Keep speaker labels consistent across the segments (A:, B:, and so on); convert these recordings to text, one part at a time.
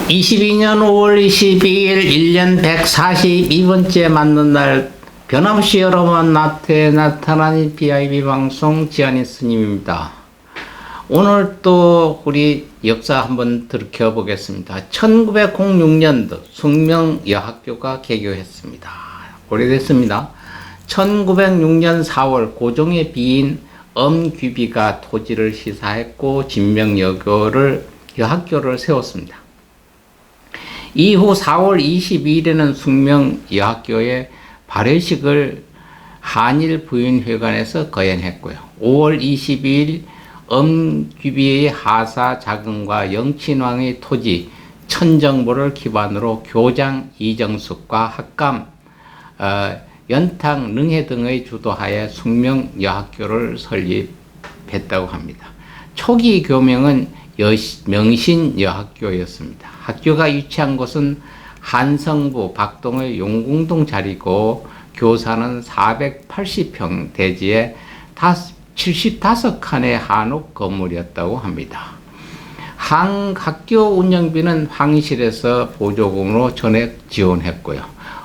A: 22년 5월 22일 1년 142번째 맞는 날 변함없이 여러분 나트에 나타나는 BIB 방송 지한이 스님입니다. 오늘 또 우리 역사 한번 들켜 보겠습니다. 1906년도 숙명여학교가 개교했습니다. 오래됐습니다. 1906년 4월 고종의 비인 엄귀비가 토지를 시사했고 진명여학교를 세웠습니다. 이후 4월 22일에는 숙명여학교의 발효식을 한일 부인회관에서 거행했고요. 5월 22일 엄귀비의 하사 자금과 영친왕의 토지 천정보를 기반으로 교장 이정숙과 학감 연탁 능해 등의 주도하에 숙명여학교를 설립했다고 합니다. 초기 교명은 명신여학교였습니다. 학교가 위치한 곳은 한성부 박동의 용궁동 자리고 교사는 480평 대지에 75칸의 한옥 건물이었다고 합니다. 학교 운영비는 황실에서 보조금으로 전액 지원했고요.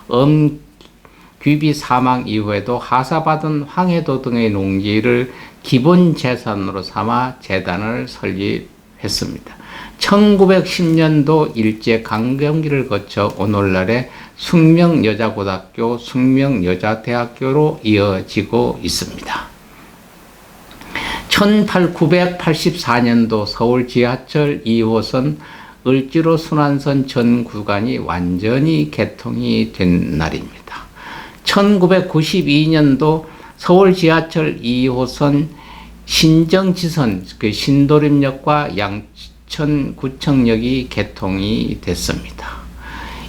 A: 엄귀비 사망 이후에도 하사받은 황해도 등의 농지를 기본 재산으로 삼아 재단을 설립했습니다. 1910년도 일제강점기를 거쳐 오늘날의 숙명여자고등학교, 숙명여자대학교로 이어지고 있습니다. 1984년도 서울 지하철 2호선 을지로 순환선 전 구간이 완전히 개통이 된 날입니다. 1992년도 서울 지하철 2호선 신정지선 신도림역과 양천구청역이 개통이 됐습니다.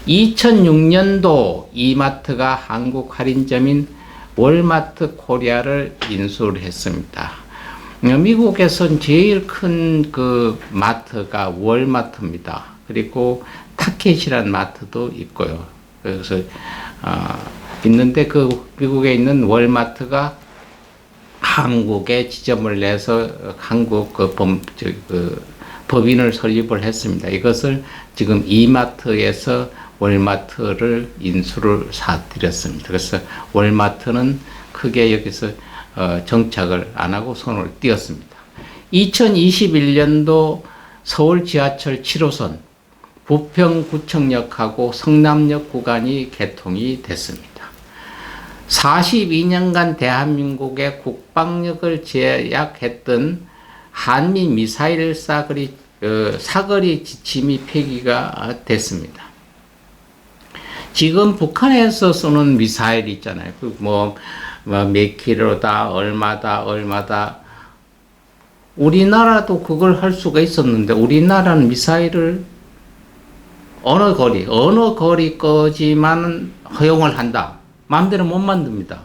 A: 2006년도 이마트가 한국 할인점인 월마트 코리아를 인수를 했습니다. 미국에선 제일 큰 그 마트가 월마트입니다. 그리고 타켓이라는 마트도 있고요. 그래서 있는데 그 미국에 있는 월마트가 한국에 지점을 내서 한국 법인을 설립을 했습니다. 이것을 지금 이마트에서 월마트를 인수를 사들였습니다. 그래서 월마트는 크게 여기서 정착을 안 하고 손을 띄었습니다. 2021년도 서울 지하철 7호선 부평구청역하고 성남역 구간이 개통이 됐습니다. 42년간 대한민국의 국방력을 제약했던 한미 미사일 사거리 지침이 폐기가 됐습니다. 지금 북한에서 쏘는 미사일 있잖아요. 몇 킬로다, 얼마다. 우리나라도 그걸 할 수가 있었는데, 우리나라는 미사일을 어느 거리까지만 허용을 한다. 마음대로 못 만듭니다.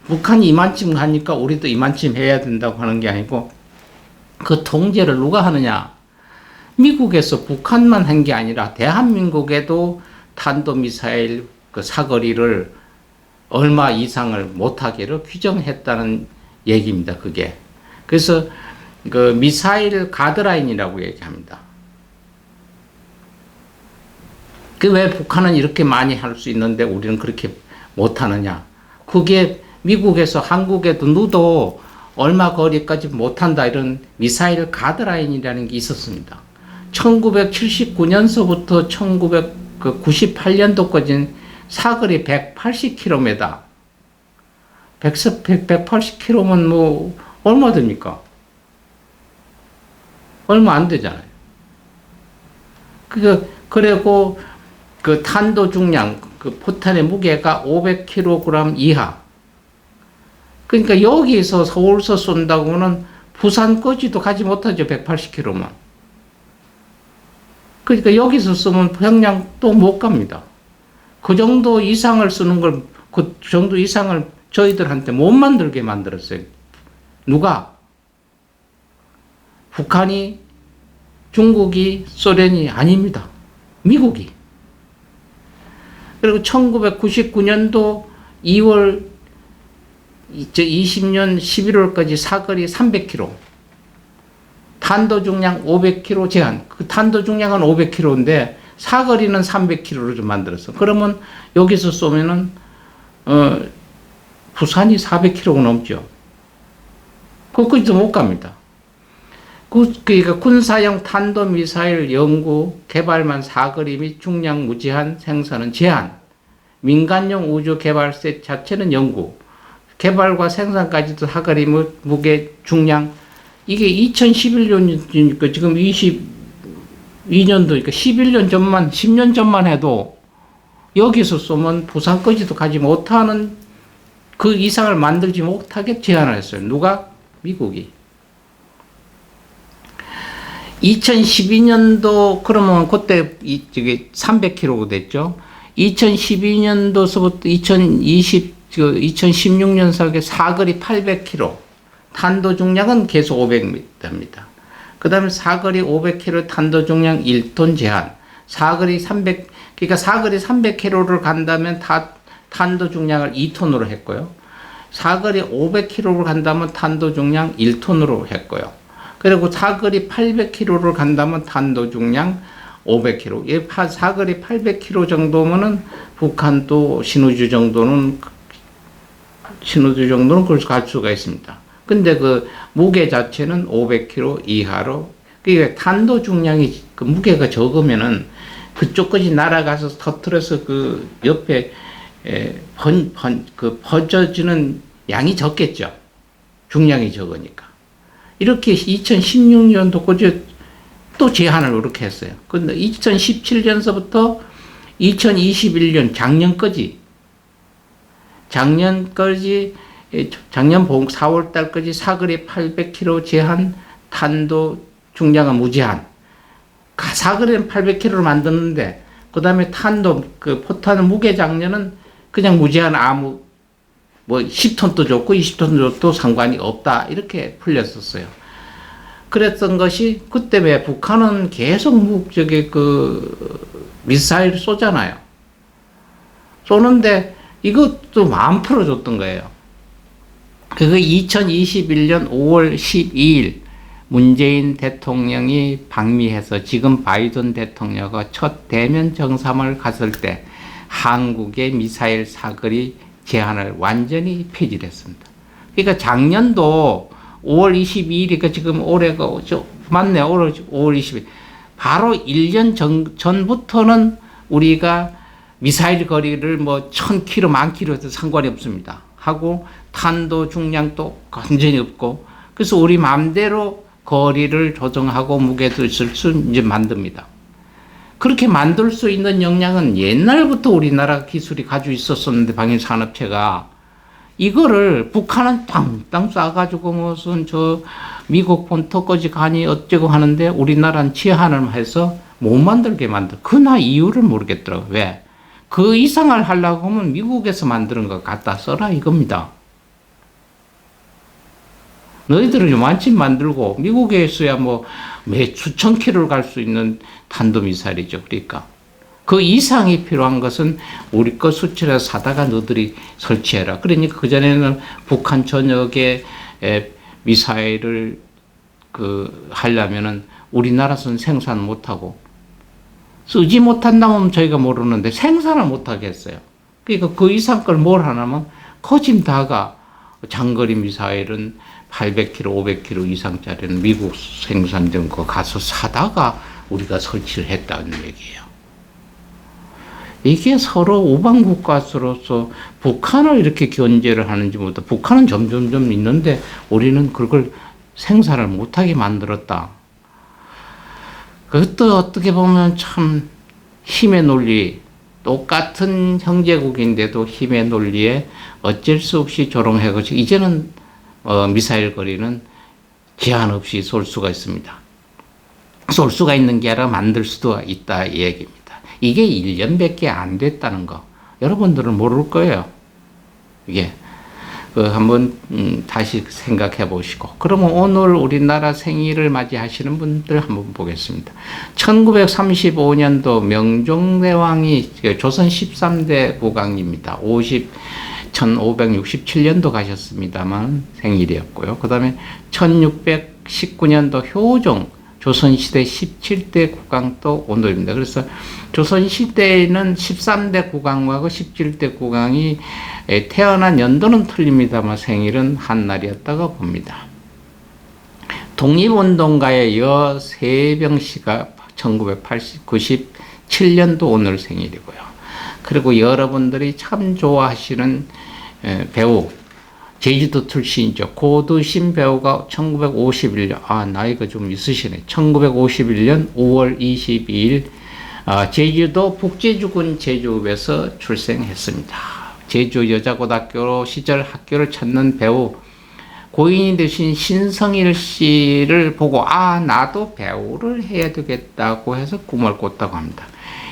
A: 북한이 이만큼 하니까 우리도 이만큼 해야 된다고 하는 게 아니고, 그 통제를 누가 하느냐? 미국에서 북한만 한 게 아니라 대한민국에도 탄도미사일 그 사거리를 얼마 이상을 못하기를 규정했다는 얘기입니다. 그게. 그래서 그 미사일 가드라인이라고 얘기합니다. 그 왜 북한은 이렇게 많이 할 수 있는데 우리는 그렇게 못하느냐? 그게 미국에서 한국에도 누도 얼마 거리까지 못한다 이런 미사일 가드라인이라는 게 있었습니다. 1979년서부터 1998년도까지는 사거리 180km. 180km면 뭐 얼마 됩니까? 얼마 안 되잖아요. 그리고 그 탄도 중량, 그 포탄의 무게가 500kg 이하. 그러니까 여기서 서울서 쏜다고는 부산까지도 가지 못하죠. 180km만. 그러니까 여기서 쏘면 평양 또 못 갑니다. 그 정도 이상을 쓰는 걸, 그 정도 이상을 저희들한테 못 만들게 만들었어요. 누가? 북한이, 중국이, 소련이 아닙니다. 미국이. 그리고 1999년도 2월 20년 11월까지 사거리 300km. 탄도 중량 500km 제한. 그 탄도 중량은 500km인데 사거리는 300km로 좀 만들었어. 그러면 여기서 쏘면은 부산이 400km가 넘죠. 거기도 못 갑니다. 그러니까 군사용 탄도미사일 연구, 개발만 사거리 및 중량 무제한 생산은 제한, 민간용 우주 개발세 자체는 연구, 개발과 생산까지도 사거리 무게, 중량, 이게 2011년이니까 지금 22년도, 그러니까 11년 전만, 10년 전만 해도 여기서 쏘면 부산까지도 가지 못하는 그 이상을 만들지 못하게 제한을 했어요. 누가? 미국이. 2012년도 그러면 그때 이게 300km 됐죠. 2012년도서부터 2016년 사계 사거리 800km, 탄도 중량은 계속 500m입니다. 그 다음에 사거리 500km, 탄도 중량 1톤 제한. 사거리 300, 그러니까 사거리 300km를 간다면 탄도 중량을 2톤으로 했고요. 사거리 500km를 간다면 탄도 중량 1톤으로 했고요. 그리고 사거리 800km를 간다면 탄도 중량 500km. 사거리 800km 정도면은 북한도 신우주 정도는 그걸 갈 수가 있습니다. 근데 그 무게 자체는 500km 이하로, 그러니까 탄도 중량이 그 무게가 적으면은 그쪽까지 날아가서 터트려서 그 옆에 퍼져지는 양이 적겠죠. 중량이 적으니까. 이렇게 2016년도까지 또 제한을 이렇게 했어요. 근데 2017년서부터 2021년 작년 4월 달까지 사거리 800km 제한, 탄도 중량은 무제한. 사거리는 800km를 만드는데, 그 다음에 탄도, 그 포탄 무게 장려는 그냥 무제한 뭐 10톤도 좋고 20톤도 좋고 상관이 없다. 이렇게 풀렸었어요. 그랬던 것이 그때 왜 북한은 계속 미사일 쏘잖아요. 쏘는데 이것도 마음 풀어줬던 거예요. 그게 2021년 5월 12일 문재인 대통령이 방미해서 지금 바이든 대통령과 첫 대면 정상을 갔을 때 한국의 미사일 사거리 제한을 완전히 폐지했습니다. 그러니까 작년도 5월 22일이니까 지금 올해가 맞네. 올해 5월 20일. 바로 1년 전부터는 우리가 미사일 거리를 뭐 1000km, 10,000km 해도 상관이 없습니다. 하고 탄도 중량도 완전히 없고, 그래서 우리 마음대로 거리를 조정하고 무게도 있을 수 이제 만듭니다. 그렇게 만들 수 있는 역량은 옛날부터 우리나라 기술이 가지고 있었었는데, 방위산업체가 이거를 북한은 땅땅 쏴가지고 무슨 미국 본토까지 가니 어쩌고 하는데 우리나라는 제한을 해서 못 만들게 그나 이유를 모르겠더라고요. 왜? 그 이상을 하려고 하면 미국에서 만드는 거 갖다 써라 이겁니다. 너희들은 요만큼 만들고 미국에서야 뭐 매 수천 킬로를 갈 수 있는 탄도미사일이죠. 그러니까 그 이상이 필요한 것은 우리 거 수출해서 사다가 너희들이 설치해라. 그러니까 그전에는 북한 전역에 미사일을 하려면은 우리나라에서는 생산 못하고, 쓰지 못한다면 저희가 모르는데 생산을 못하겠어요. 그러니까 그 이상 걸 뭘 하냐면 거짓다가 장거리 미사일은 800km, 500km 이상짜리는 미국 생산된 거 가서 사다가 우리가 설치를 했다는 얘기예요. 이게 서로 우방국가로서 북한을 이렇게 견제를 하는지 모르겠다. 북한은 점점점 있는데 우리는 그걸 생산을 못하게 만들었다. 그것도 어떻게 보면 참 힘의 논리, 똑같은 형제국인데도 힘의 논리에 어쩔 수 없이 조롱해가지고 이제는 미사일 거리는 제한 없이 쏠 수가 있습니다. 쏠 수가 있는 게 아니라 만들 수도 있다 이 얘기입니다. 이게 1년밖에 안 됐다는 거 여러분들은 모를 거예요. 이게 한번 다시 생각해 보시고, 그러면 오늘 우리나라 생일을 맞이하시는 분들 한번 보겠습니다. 1935년도 명종대왕이 조선 13대 국왕입니다. 1567년도 가셨습니다만 생일이었고요. 그 다음에 1600 1919년도 효종 조선시대 17대 국왕도 오늘입니다. 그래서 조선시대에는 13대 국왕하고 17대 국왕이 태어난 연도는 틀립니다만 생일은 한 날이었다고 봅니다. 독립운동가의 여세병 씨가 1997년도 오늘 생일이고요. 그리고 여러분들이 참 좋아하시는 배우, 제주도 출신이죠. 고두심 배우가 1951년, 나이가 좀 있으시네. 1951년 5월 22일, 제주도 북제주군 제주읍에서 출생했습니다. 제주 여자고등학교 시절 학교를 찾는 배우, 고인이 되신 신성일 씨를 보고, 나도 배우를 해야 되겠다고 해서 꿈을 꿨다고 합니다.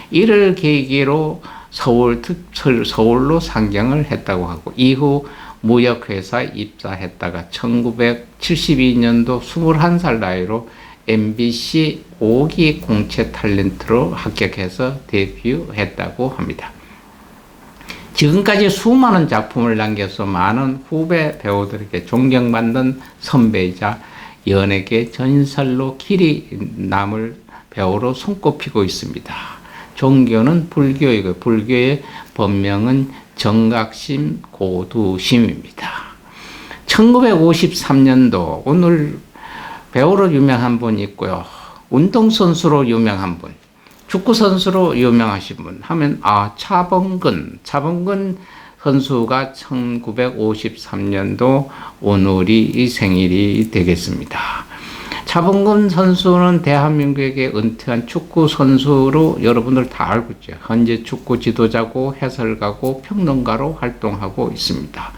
A: 이를 계기로 서울로 상경을 했다고 하고, 이후 무역회사에 입사했다가 1972년도 21살 나이로 MBC 5기 공채 탤런트로 합격해서 데뷔했다고 합니다. 지금까지 수많은 작품을 남겨서 많은 후배 배우들에게 존경받는 선배이자 연예계 전설로 길이 남을 배우로 손꼽히고 있습니다. 종교는 불교이고 불교의 본명은 정각심 고두심입니다. 1953년도 오늘 배우로 유명한 분 있고요. 운동선수로 유명한 분, 축구선수로 유명하신 분 하면 차범근 선수가 1953년도 오늘이 생일이 되겠습니다. 차범근 선수는 대한민국에게 은퇴한 축구 선수로 여러분들 다 알고 있죠. 현재 축구 지도자고 해설가고 평론가로 활동하고 있습니다.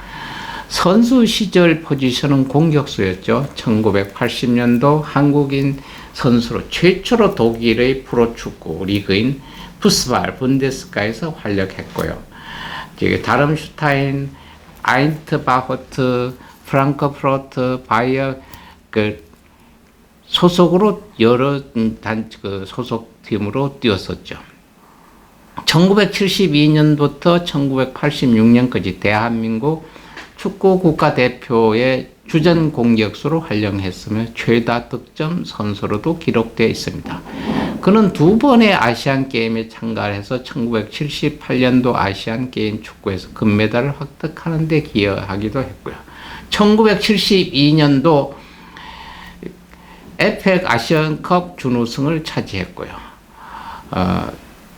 A: 선수 시절 포지션은 공격수였죠. 1980년도 한국인 선수로 최초로 독일의 프로축구 리그인 푸스발 분데스가에서 활약했고요. 다름슈타인, 아인트바흐트, 프랑크푸르트, 바이어 소속으로 여러 소속팀으로 뛰었었죠. 1972년부터 1986년까지 대한민국 축구 국가대표의 주전 공격수로 활약했으며 최다 득점 선수로도 기록되어 있습니다. 그는 두 번의 아시안 게임에 참가해서 1978년도 아시안 게임 축구에서 금메달을 획득하는 데 기여하기도 했고요. 1972년도 에펙 아시안컵 준우승을 차지했고요.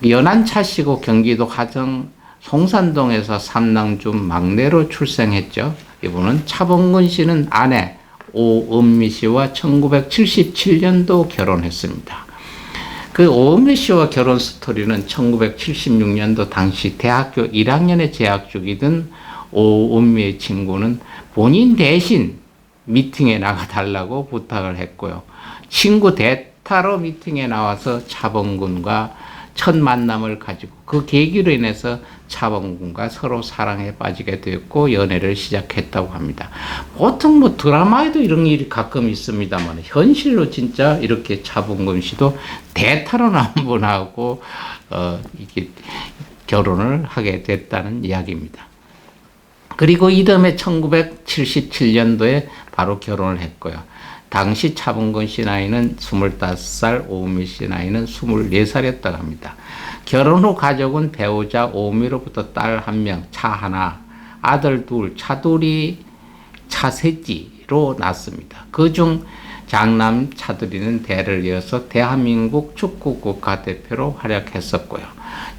A: 연안차시고 경기도 화정 송산동에서 삼남준 막내로 출생했죠. 이분은 차범근 씨는 아내 오은미 씨와 1977년도 결혼했습니다. 그 오은미 씨와 결혼 스토리는 1976년도 당시 대학교 1학년에 재학 중이던 오은미의 친구는 본인 대신 미팅에 나가달라고 부탁을 했고요. 친구 대타로 미팅에 나와서 차범근과 첫 만남을 가지고 그 계기로 인해서 차범근과 서로 사랑에 빠지게 되었고 연애를 시작했다고 합니다. 보통 드라마에도 이런 일이 가끔 있습니다만 현실로 진짜 이렇게 차범근 씨도 대타로 나온 분하고 이게 결혼을 하게 됐다는 이야기입니다. 그리고 이듬해 1977년도에 바로 결혼을 했고요. 당시 차범근 씨 나이는 25살, 오은미 씨 나이는 24살이었다고 합니다. 결혼 후 가족은 배우자 오은미로부터 딸 1명, 차 하나, 아들 둘, 차둘이 차셋지로 낳았습니다. 그중 장남 차두리는 대를 이어서 대한민국 축구 국가대표로 활약했었고요.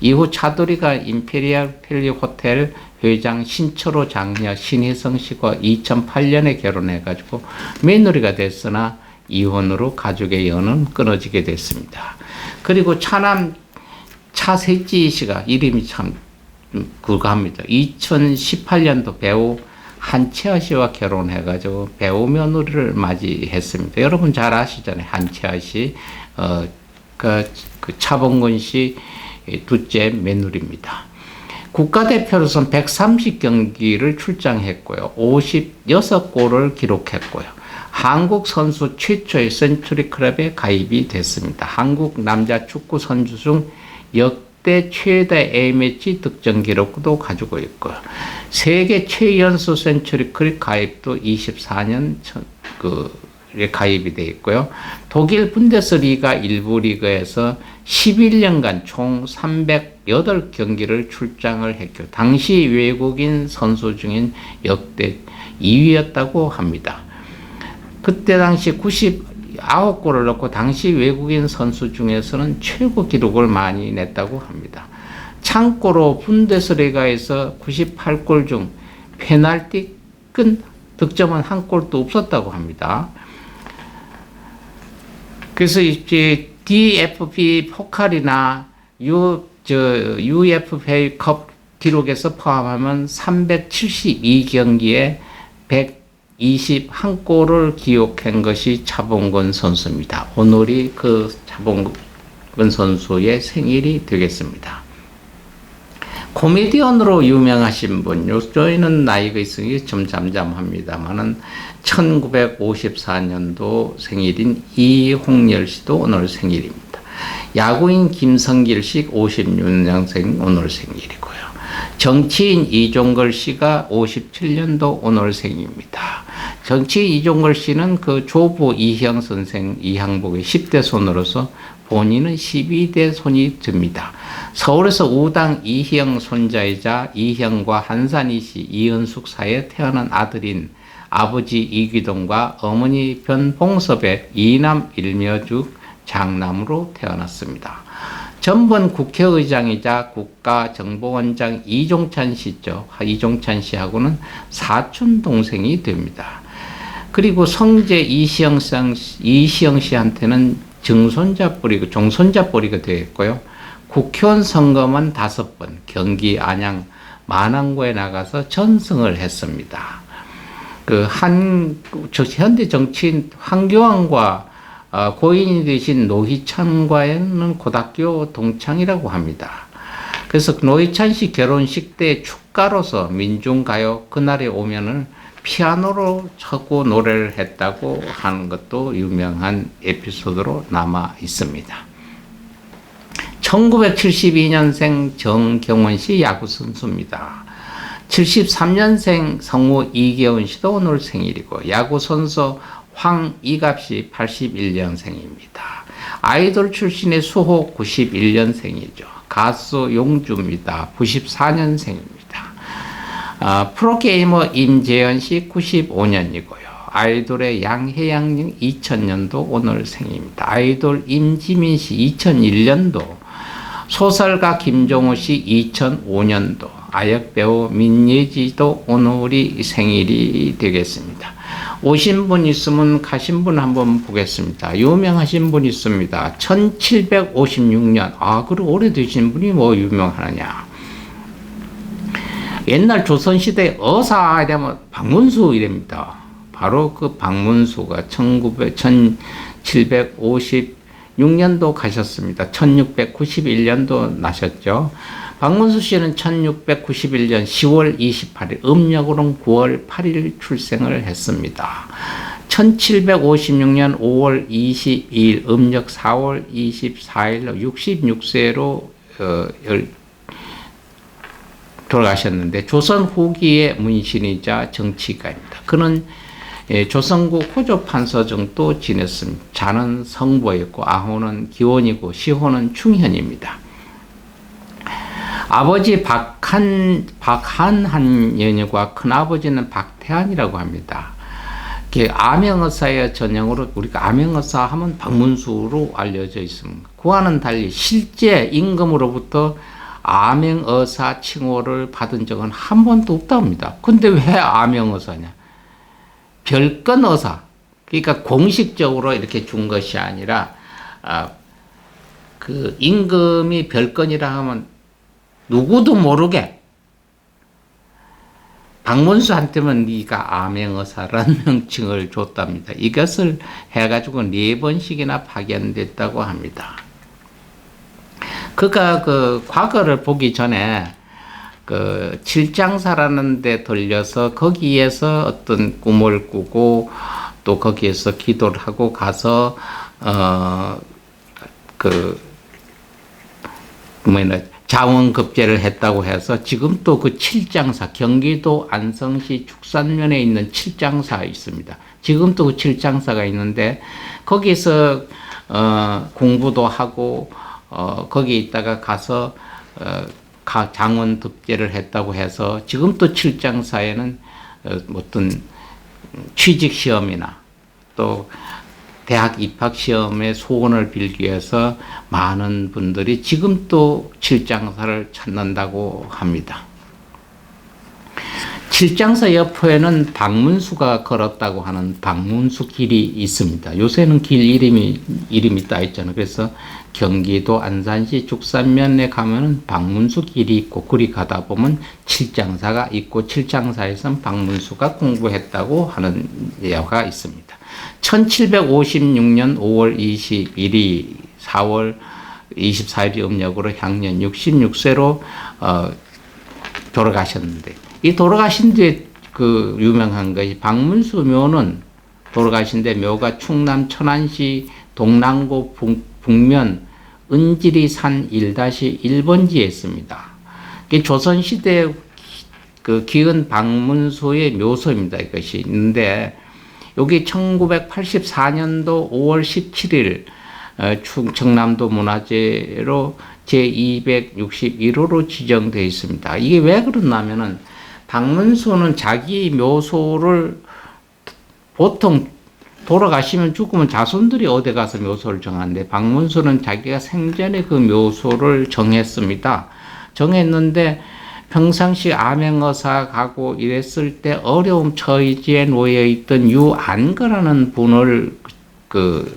A: 이후 차두리가 임페리얼 팰리 호텔 회장 신철호 장녀 신혜성 씨와 2008년에 결혼해가지고 며느리가 됐으나 이혼으로 가족의 연은 끊어지게 됐습니다. 그리고 차남 차세지 씨가 이름이 참 굴갑니다. 2018년도 배우 한채아 씨와 결혼해가지고 배우 며느리를 맞이했습니다. 여러분 잘 아시잖아요. 한채아 씨, 그 차범근 씨 둘째 며느리입니다. 국가대표로서는 130경기를 출장했고요. 56골을 기록했고요. 한국 선수 최초의 센츄리 클럽에 가입이 됐습니다. 한국 남자 축구 선수 중 역대 최다 A매치 득점 기록도 가지고 있고요. 세계 최연소 센츄리 클럽 가입도 24년 가입이 되어 있고요. 독일 분데스리가 일부 리그에서 11년간 총 308경기를 출장을 했고 당시 외국인 선수 중인 역대 2위였다고 합니다. 그때 당시 99골을 넣고 당시 외국인 선수 중에서는 최고 기록을 많이 냈다고 합니다. 참고로 분데스리가에서 98골 중 페널티 끈 득점은 한 골도 없었다고 합니다. 그래서 이제 DFB 포칼이나 UEFA 컵 기록에서 포함하면 372경기에 121골을 기록한 것이 차범근 선수입니다. 오늘이 그 차범근 선수의 생일이 되겠습니다. 코미디언으로 유명하신 분, 저희는 나이가 있으니 좀 잠잠합니다만은 1954년도 생일인 이홍열 씨도 오늘 생일입니다. 야구인 김성길 씨 56년생 오늘 생일이고요. 정치인 이종걸 씨가 57년도 오늘 생입니다. 정치인 이종걸 씨는 그 조부 이형 선생 이항복의 10대 손으로서 본인은 12대 손이 됩니다. 서울에서 우당 이형 손자이자 이형과 한산이 씨 이은숙 사이에 태어난 아들인 아버지 이기동과 어머니 변봉섭의 이남 일녀주 장남으로 태어났습니다. 전번 국회의장이자 국가정보원장 이종찬 씨죠. 이종찬 씨하고는 사촌 동생이 됩니다. 그리고 성재 이시영 씨한테는 종손자뻘이가 되었고요. 국회의원 선거만 5번 경기 안양 만안구에 나가서 전승을 했습니다. 현대 정치인 황교안과 고인이 되신 노희찬과는 고등학교 동창이라고 합니다. 그래서 노희찬 씨 결혼식 때 축가로서 민중가요 그날에 오면은 피아노로 쳐고 노래를 했다고 하는 것도 유명한 에피소드로 남아 있습니다. 1972년생 정경원 씨 야구 선수입니다. 73년생 성우 이계훈 씨도 오늘 생일이고 야구 선수 황이갑 씨 81년생입니다. 아이돌 출신의 수호 91년생이죠. 가수 용주입니다. 94년생입니다. 프로게이머 임재현 씨 95년이고요. 아이돌의 양혜양 2000년도 오늘 생입니다. 아이돌 임지민 씨 2001년도, 소설가 김종우 씨 2005년도, 아역배우 민예지도 오늘이 생일이 되겠습니다. 오신 분 있으면 가신 분 한번 보겠습니다. 유명하신 분 있습니다. 1756년. 그리고 오래되신 분이 뭐 유명하느냐. 옛날 조선시대 어사 이러면 박문수 이랍니다. 바로 그 박문수가 1756년도 가셨습니다. 1691년도 나셨죠. 박문수 씨는 1691년 10월 28일, 음력으로는 9월 8일 출생을 했습니다. 1756년 5월 22일, 음력 4월 24일로 66세로 돌아가셨는데 조선 후기의 문신이자 정치가입니다. 그는 조선국 호조판서정도 지냈습니다. 자는 성보였고 아호는 기원이고 시호는 충현입니다. 아버지 박한한연유과 큰아버지는 박태한이라고 합니다. 암행어사의 전형으로 우리가 암행어사 하면 박문수로 알려져 있습니다. 그와는 달리 실제 임금으로부터 암행어사 칭호를 받은 적은 한 번도 없답니다. 근데 왜 암행어사냐? 별건어사. 그러니까 공식적으로 이렇게 준 것이 아니라 그 임금이 별건이라 하면 누구도 모르게 박문수한테만 네가 암행어사라는 명칭을 줬답니다. 이것을 해가지고 4번씩이나 파견됐다고 합니다. 그가 그 과거를 보기 전에 그 칠장사라는 데 들려서 거기에서 어떤 꿈을 꾸고 또 거기에서 기도를 하고 가서 자원급제를 했다고 해서 지금 또 그 칠장사, 경기도 안성시 축산면에 있는 칠장사 있습니다. 지금도 그 칠장사가 있는데 거기서 공부도 하고 거기 있다가 가서 장원 득제를 했다고 해서 지금도 칠장사에는 어떤 취직 시험이나 또 대학 입학 시험에 소원을 빌기 위해서 많은 분들이 지금도 칠장사를 찾는다고 합니다. 칠장사 옆에는 박문수가 걸었다고 하는 박문수 길이 있습니다. 요새는 길 이름이 따 있잖아요. 그래서 경기도 안산시 죽산면에 가면은 박문수 길이 있고 그리 가다 보면 칠장사가 있고 칠장사에선 박문수가 공부했다고 하는 예화가 있습니다. 1756년 5월 21일 4월 24일이 음력으로 향년 66세로 돌아가셨는데 이 돌아가신 뒤에 그 유명한 것이 박문수 묘는 돌아가신 데 묘가 충남 천안시 동랑구 북면 은지리산 1-1번지에 있습니다. 조선시대 그 기은 박문수의 묘소입니다. 이것이 있는데 여기 1984년도 5월 17일 충청남도 문화재로 제261호로 지정되어 있습니다. 이게 왜 그러냐면은 박문수는 자기 묘소를 보통 돌아가시면 죽으면 자손들이 어디 가서 묘소를 정하는데 박문수는 자기가 생전에 그 묘소를 정했습니다. 정했는데 평상시 암행어사 가고 이랬을 때 어려움 처지에 놓여 있던 유안거라는 분을 그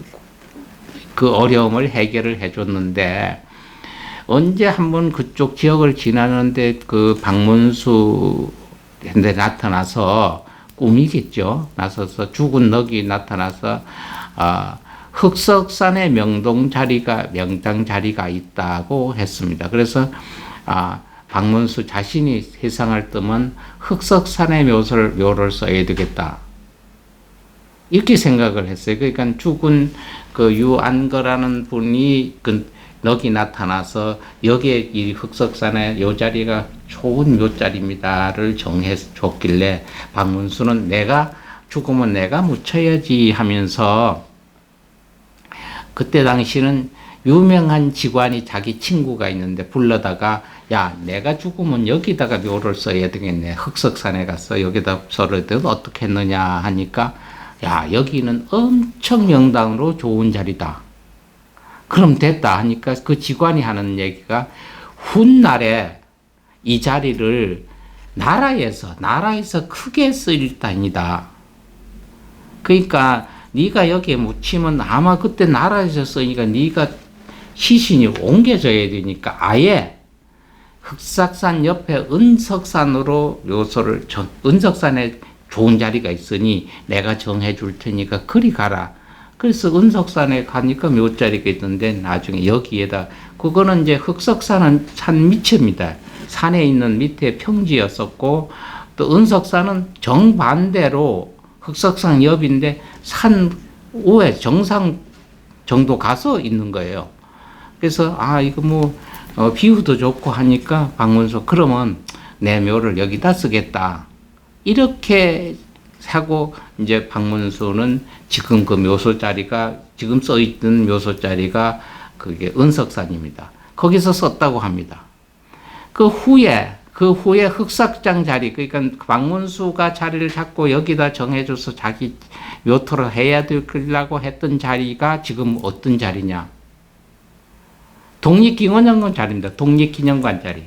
A: 어려움을 해결을 해줬는데 언제 한번 그쪽 지역을 지나는데 그 박문수한테 나타나서 꿈이겠죠. 나서서 죽은 넋이 나타나서 흑석산에 명당 자리가 있다고 했습니다. 그래서 박문수 자신이 세상을 뜨면 흑석산의 묘를 써야 되겠다. 이렇게 생각을 했어요. 그러니까 죽은 그 유안거라는 분이 그 넋이 나타나서 여기에 이 흑석산에 요 자리가 좋은 묘자리입니다를 정해 줬길래 박문수는 내가 죽으면 내가 묻혀야지 하면서 그때 당시는 유명한 직관이 자기 친구가 있는데 불러다가 야 내가 죽으면 여기다가 묘를 써야 되겠네. 흑석산에 가서 여기다 써야 되면 어떻게 했느냐 하니까 야 여기는 엄청 명당으로 좋은 자리다. 그럼 됐다 하니까 그 직관이 하는 얘기가 훗날에 이 자리를 나라에서 크게 쓰일 단이다. 그러니까 네가 여기에 묻히면 아마 그때 나라에서 쓰니까 네가 시신이 옮겨져야 되니까 아예 흑석산 옆에 은석산으로 묘소를 은석산에 좋은 자리가 있으니 내가 정해 줄 테니까 그리 가라. 그래서 은석산에 가니까 묘자리가 있던데 나중에 여기에다 그거는 이제 흑석산은 산 밑입니다. 산에 있는 밑에 평지였었고 또 은석산은 정반대로 흑석산 옆인데 산 위에 정상 정도 가서 있는 거예요. 그래서 이거 뭐 비유도 좋고 하니까 박문수 그러면 내 묘를 여기다 쓰겠다. 이렇게 하고 이제 박문수는 지금 그 묘소 자리가 지금 써 있는 묘소 자리가 그게 은석산입니다. 거기서 썼다고 합니다. 그 후에 흑석장 자리 그러니까 박문수가 자리를 잡고 여기다 정해줘서 자기 묘토를 해야 되려고 했던 자리가 지금 어떤 자리냐? 독립기념관 자리입니다. 독립기념관 자리.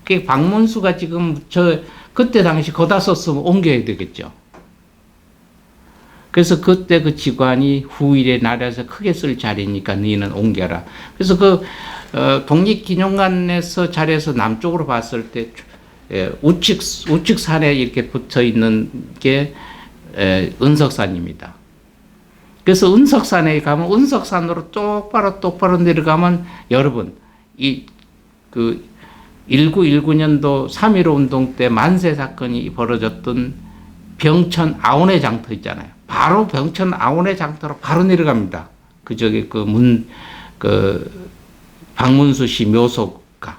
A: 그 박문수가 지금 그때 당시 거다 썼으면 옮겨야 되겠죠. 그래서 그때 그 직관이 후일에 나라에서 크게 쓸 자리니까 너희는 옮겨라. 그래서 그 독립기념관에서 자리에서 남쪽으로 봤을 때 우측산에 이렇게 붙어 있는 게 은석산입니다. 그래서 은석산에 가면 은석산으로 똑바로 내려가면 여러분 그 1919년도 3.15 운동 때 만세 사건이 벌어졌던 병천 아온의 장터 있잖아요. 바로 병천 아온의 장터로 바로 내려갑니다. 박문수 씨 묘소가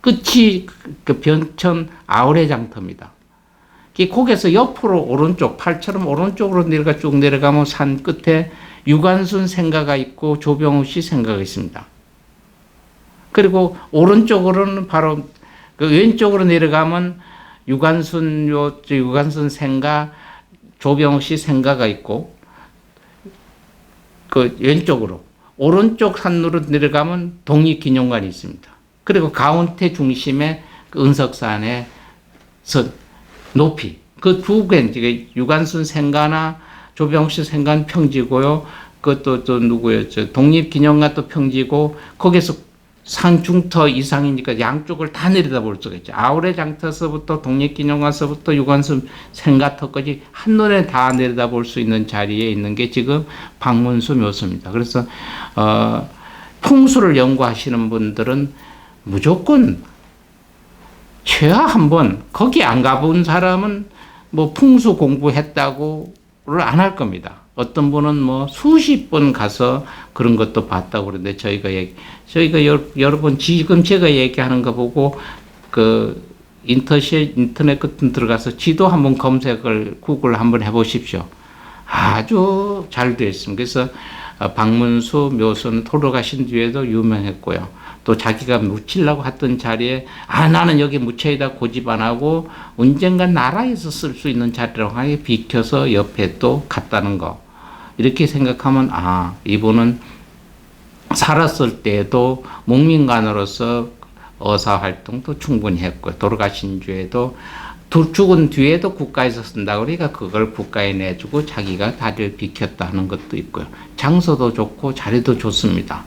A: 끝이 그 병천 아온의 장터입니다. 이 거기서 옆으로 오른쪽, 팔처럼 오른쪽으로 쭉 내려가면 산 끝에 유관순 생가가 있고 조병우 씨 생가가 있습니다. 그리고 오른쪽으로는 바로 그 왼쪽으로 내려가면 유관순 생가, 조병우 씨 생가가 있고, 그 왼쪽으로 오른쪽 산으로 내려가면 독립기념관이 있습니다. 그리고 가운데 중심에 그 은석산의 높이, 그 두 개, 유관순 생가나 조병우 씨 생가는 평지고요. 그것도 또 누구예요? 독립기념관 또 평지고, 거기서 산 중터 이상이니까 양쪽을 다 내려다볼 수가 있죠. 아우레 장터서부터 독립기념관서부터 유관순 생가터까지 한눈에 다 내려다볼 수 있는 자리에 있는 게 지금 박문수 묘소입니다. 그래서 풍수를 연구하시는 분들은 무조건 최하 한번, 거기 안 가본 사람은 뭐 풍수 공부했다고를 안 할 겁니다. 어떤 분은 뭐 수십 번 가서 그런 것도 봤다고 그러는데, 저희가 여러분 지금 제가 얘기하는 거 보고 그 인터넷 같은 들어가서 지도 한번 검색을 구글 한번 해보십시오. 아주 잘 되어 있습니다. 그래서 박문수 묘소는 돌아가신 뒤에도 유명했고요. 또 자기가 묻히려고 했던 자리에 나는 여기 묻혀이다 고집 안 하고 언젠간 나라에서 쓸 수 있는 자리라고 하게 비켜서 옆에 또 갔다는 거. 이렇게 생각하면 이분은 살았을 때에도 목민관으로서 의사활동도 충분히 했고요. 돌아가신 뒤에도 죽은 뒤에도 국가에서 쓴다고 그러니까 그걸 국가에 내주고 자기가 다리를 비켰다는 것도 있고요. 장소도 좋고 자리도 좋습니다.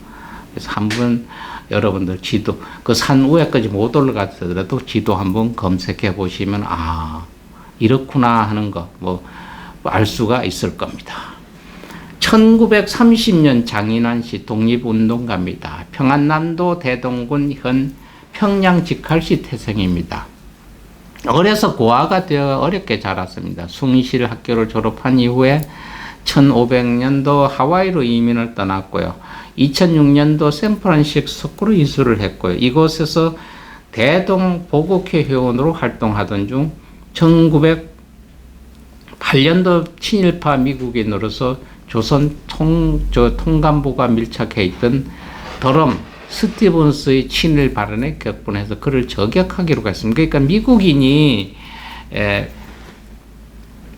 A: 그래서 한번 여러분들 지도, 그 산 위에까지 못 올라가더라도 지도 한번 검색해 보시면 이렇구나 하는 거 알 수가 있을 겁니다. 1930년 장인환씨 독립운동가입니다. 평안남도 대동군 현 평양직할시 태생입니다. 어려서 고아가 되어 어렵게 자랐습니다. 숭실 학교를 졸업한 이후에 1500년도 하와이로 이민을 떠났고요. 2006년도 샌프란시스코로 이주를 했고요. 이곳에서 대동 보국회 회원으로 활동하던 중 1908년도 친일파 미국인으로서 조선 통감부가 밀착해 있던 더럼 스티븐스의 친일 발언에 격분해서 그를 저격하기로 했습니다. 그러니까 미국인이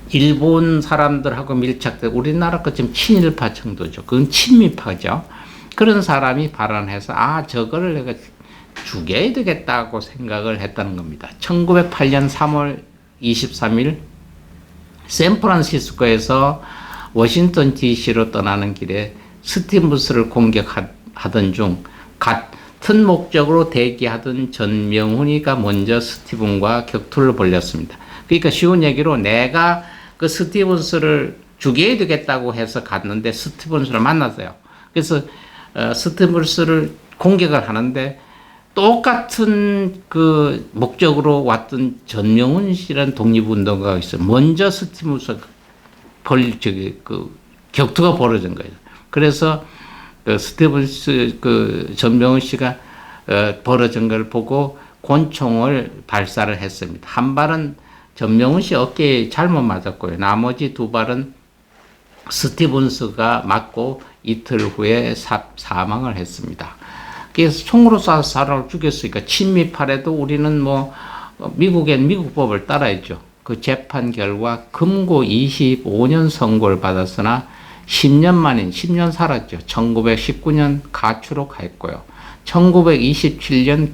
A: 일본 사람들하고 밀착돼 우리나라 것처럼 친일파 정도죠. 그건 친미파죠. 그런 사람이 발언해서 저거를 내가 죽여야 되겠다고 생각을 했다는 겁니다. 1908년 3월 23일 샌프란시스코에서 워싱턴 DC로 떠나는 길에 스티븐스를 공격하던 중 같은 목적으로 대기하던 전명훈이가 먼저 스티븐과 격투를 벌였습니다. 그러니까 쉬운 얘기로 내가 그 스티븐스를 죽여야 되겠다고 해서 갔는데 스티븐스를 만났어요. 그래서 스티븐스를 공격을 하는데 똑같은 그 목적으로 왔던 전명훈 씨라는 독립운동가가 있어요. 먼저 스티븐스 격투가 벌어진 거예요. 그래서 스티븐스 전명훈 씨가 벌어진 걸 보고 권총을 발사를 했습니다. 한 발은 전명훈 씨 어깨에 잘못 맞았고요. 나머지 두 발은 스티븐스가 맞고 이틀 후에 사망을 했습니다. 그래서 총으로 쏴서 사람을 죽였으니까 친미파래도 우리는 미국엔 미국법을 따라야죠. 그 재판 결과 금고 25년 선고를 받았으나 10년 만인 10년 살았죠. 1919년 가출로 갔고요. 1927년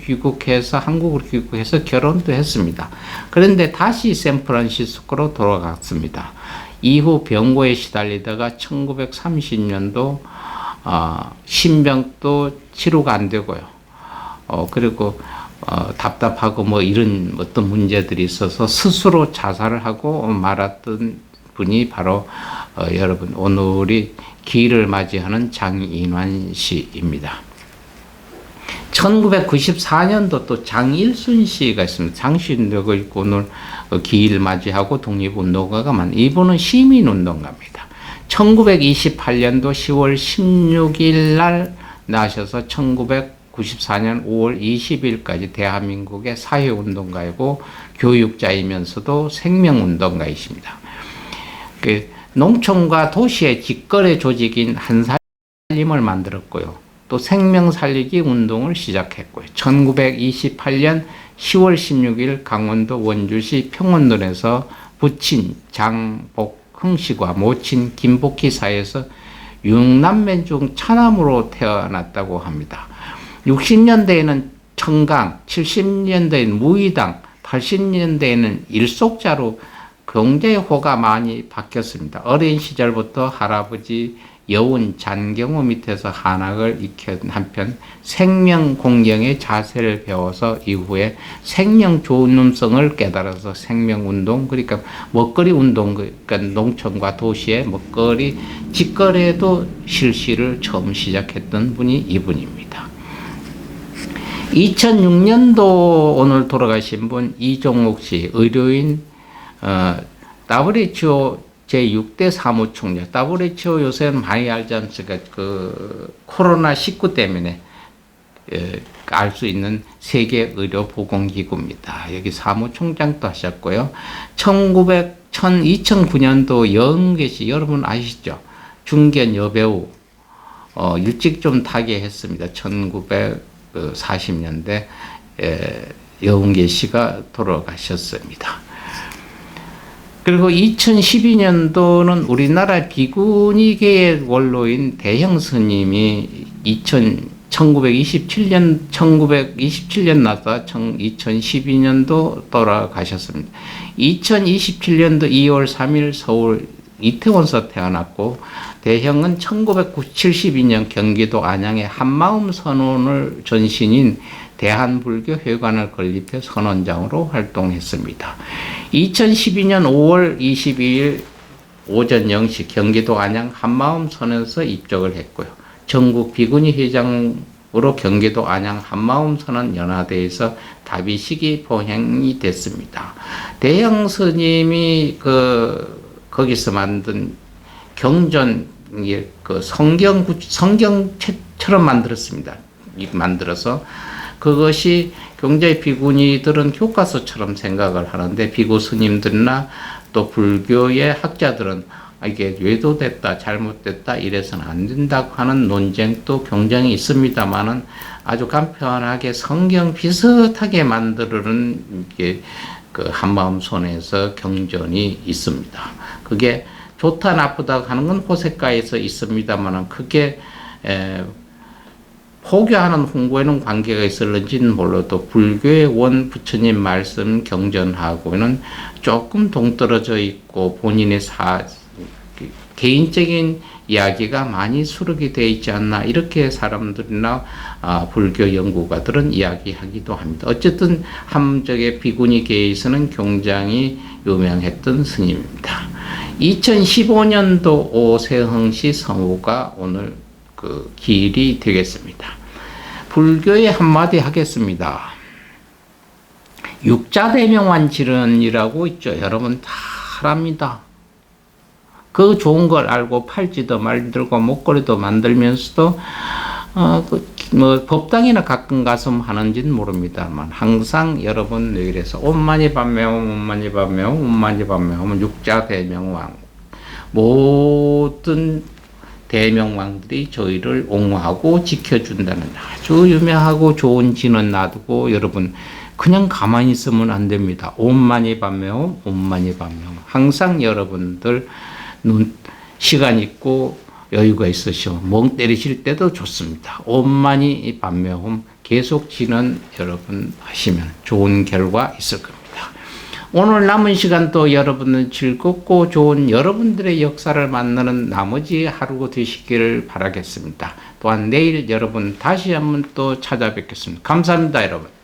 A: 한국으로 귀국해서 결혼도 했습니다. 그런데 다시 샌프란시스코로 돌아갔습니다. 이후 병고에 시달리다가 1930년도 신병도 치료가 안 되고요. 그리고 답답하고 이런 어떤 문제들이 있어서 스스로 자살을 하고 말았던 분이 바로 여러분 오늘이 기일을 맞이하는 장인환 씨입니다. 1994년도 또 장일순 씨가 있습니다. 장신도가 있고 오늘 기일 맞이하고 독립운동가가 이분은 시민운동가입니다. 1928년도 10월 16일 날 나셔서 1994 1994년 5월 20일까지 대한민국의 사회운동가이고 교육자이면서도 생명운동가이십니다. 농촌과 도시의 직거래 조직인 한살림을 만들었고요. 또 생명살리기 운동을 시작했고요. 1928년 10월 16일 강원도 원주시 평원동에서 부친 장복 흥씨와 모친 김복희 사이에서 6남매 중 차남으로 태어났다고 합니다. 60년대에는 청강, 70년대에는 무의당, 80년대에는 일속자로 경제의 호가 많이 바뀌었습니다. 어린 시절부터 할아버지 여운 잔경호 밑에서 한학을 익힌 한편 생명 공경의 자세를 배워서 이후에 생명 존엄성을 깨달아서 생명운동, 그러니까 먹거리 운동, 그러니까 농촌과 도시의 먹거리 직거래도 실시를 처음 시작했던 분이 이분입니다. 2006년도 오늘 돌아가신 분 이종옥 씨, 의료인, WHO 제6대 사무총장. WHO 요새는 많이 알지 않습니까? 코로나19 때문에 알 수 있는 세계 의료 보건기구입니다. 여기 사무총장도 하셨고요. 2009년도 영계시, 여러분 아시죠? 중견 여배우, 일찍 좀 타계했습니다. 1940년대 영계시가 돌아가셨습니다. 그리고 2012년도는 우리나라 비구니계의 원로인 대형 스님이 1927년 나서 2012년도 돌아가셨습니다. 2027년도 2월 3일 서울 이태원에서 태어났고, 대형은 1972년 경기도 안양의 한마음 선원을 전신인 대한불교회관을 건립해 선원장으로 활동했습니다. 2012년 5월 22일 오전 0시 경기도 안양 한마음 선원에서 입적을 했고요. 전국 비구니 회장으로 경기도 안양 한마음 선원 연화대에서 다비식이 포행이 됐습니다. 대형 스님이 거기서 만든 경전, 성경처럼 만들었습니다. 만들어서 그것이 굉장히 비구니들은 교과서처럼 생각을 하는데, 비구 스님들이나 또 불교의 학자들은 이게 외도됐다, 잘못됐다, 이래서는 안 된다고 하는 논쟁도 굉장히 있습니다만은 아주 간편하게 성경 비슷하게 만드는 게 한마음 손에서 경전이 있습니다. 그게 좋다 나쁘다 하는 건 호색가에서 있습니다만은 그게 포교하는 홍보에는 관계가 있을는지는 몰라도 불교의 원 부처님 말씀 경전하고는 조금 동떨어져 있고 본인의 개인적인 이야기가 많이 수록이 되어 있지 않나, 이렇게 사람들이나 불교 연구가들은 이야기하기도 합니다. 어쨌든 함적의 비구니계에서는 굉장히 유명했던 스님입니다. 2015년도 오세흥시 성우가 오늘 기일이 되겠습니다. 불교에 한마디 하겠습니다. 육자대명완질은이라고 있죠. 여러분 다 합니다. 그 좋은 걸 알고 팔찌도 만들고 목걸이도 만들면서도 법당이나 가끔 가서 하는지는 모릅니다만 항상 여러분 여기에서 옴마니 밤매옴 옴마니 밤매옴 옴마니 밤매옴 육자대명왕, 모든 대명왕들이 저희를 옹호하고 지켜준다는 아주 유명하고 좋은 진언 놔두고 여러분 그냥 가만히 있으면 안 됩니다. 옴마니 밤매옴 옴마니 밤매옴, 항상 여러분들 시간 있고 여유가 있으시오 멍 때리실 때도 좋습니다. 옴마니 밤매옴 계속 진언 여러분 하시면 좋은 결과 있을 겁니다. 오늘 남은 시간 또 여러분은 즐겁고 좋은 여러분들의 역사를 만나는 나머지 하루 되시기를 바라겠습니다. 또한 내일 여러분 다시 한번 또 찾아뵙겠습니다. 감사합니다, 여러분.